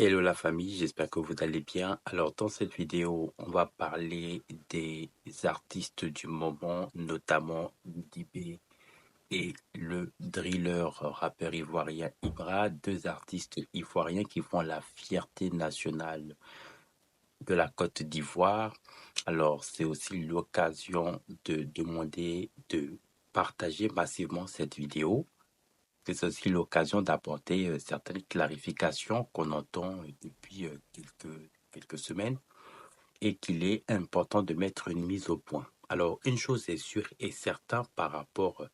Hello la famille, j'espère que vous allez bien. Alors dans cette vidéo, on va parler des artistes du moment, notamment Dibé et le driller rappeur ivoirien Ibra, deux artistes ivoiriens qui font la fierté nationale de la Côte d'Ivoire. Alors c'est aussi l'occasion de demander de partager massivement cette vidéo. C'est aussi l'occasion d'apporter certaines clarifications qu'on entend depuis quelques semaines et qu'il est important de mettre une mise au point. Alors, une chose est sûre et certaine par rapport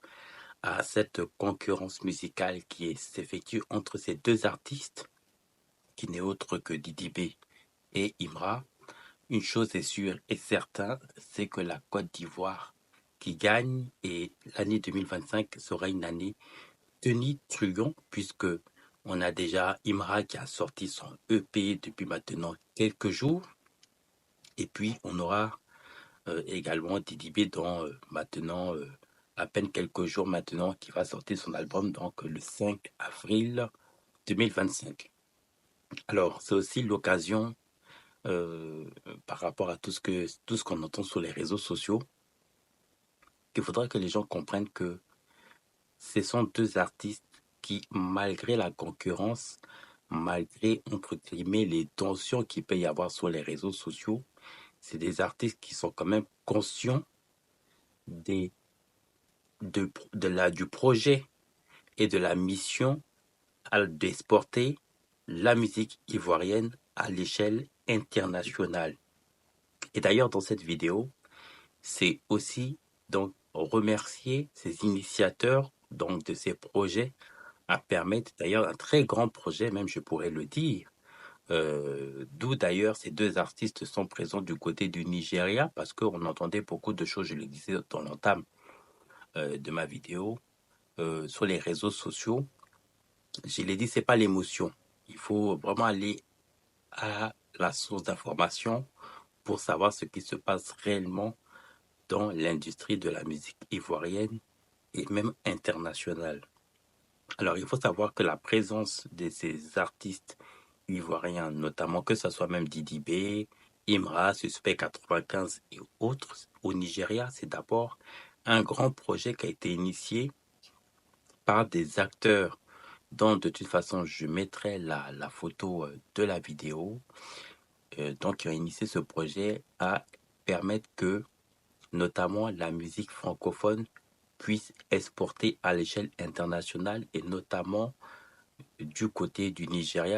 à cette concurrence musicale s'effectue entre ces deux artistes, qui n'est autre que Didi B et Imra. Une chose est sûre et certaine, c'est que la Côte d'Ivoire qui gagne et l'année 2025 sera une année tonitruant puisque on a déjà Imra qui a sorti son EP depuis maintenant quelques jours et puis on aura également Didi B dans maintenant à peine quelques jours maintenant qui va sortir son album donc le 5 avril 2025. Alors c'est aussi l'occasion par rapport à tout ce qu'on entend sur les réseaux sociaux qu'il faudra que les gens comprennent que ce sont deux artistes qui, malgré la concurrence, malgré, entre guillemets, les tensions qu'il peut y avoir sur les réseaux sociaux, c'est des artistes qui sont quand même conscients des, du projet et de la mission d'exporter la musique ivoirienne à l'échelle internationale. Et d'ailleurs, dans cette vidéo, c'est aussi donc remercier ces initiateurs donc de ces projets à permettre d'ailleurs un très grand projet, même je pourrais le dire, d'où d'ailleurs ces deux artistes sont présents du côté du Nigeria, parce qu'on entendait beaucoup de choses, je le disais dans l'entame de ma vidéo, sur les réseaux sociaux. Je l'ai dit, c'est pas l'émotion. Il faut vraiment aller à la source d'information pour savoir ce qui se passe réellement dans l'industrie de la musique ivoirienne et même internationale. Alors, il faut savoir que la présence de ces artistes ivoiriens, notamment que ce soit même Didi B, Imra, Suspect 95 et autres au Nigeria, c'est d'abord un grand projet qui a été initié par des acteurs dont de toute façon je mettrai la photo de la vidéo, donc qui ont initié ce projet à permettre que notamment la musique francophone puisse exporter à l'échelle internationale et notamment du côté du Nigeria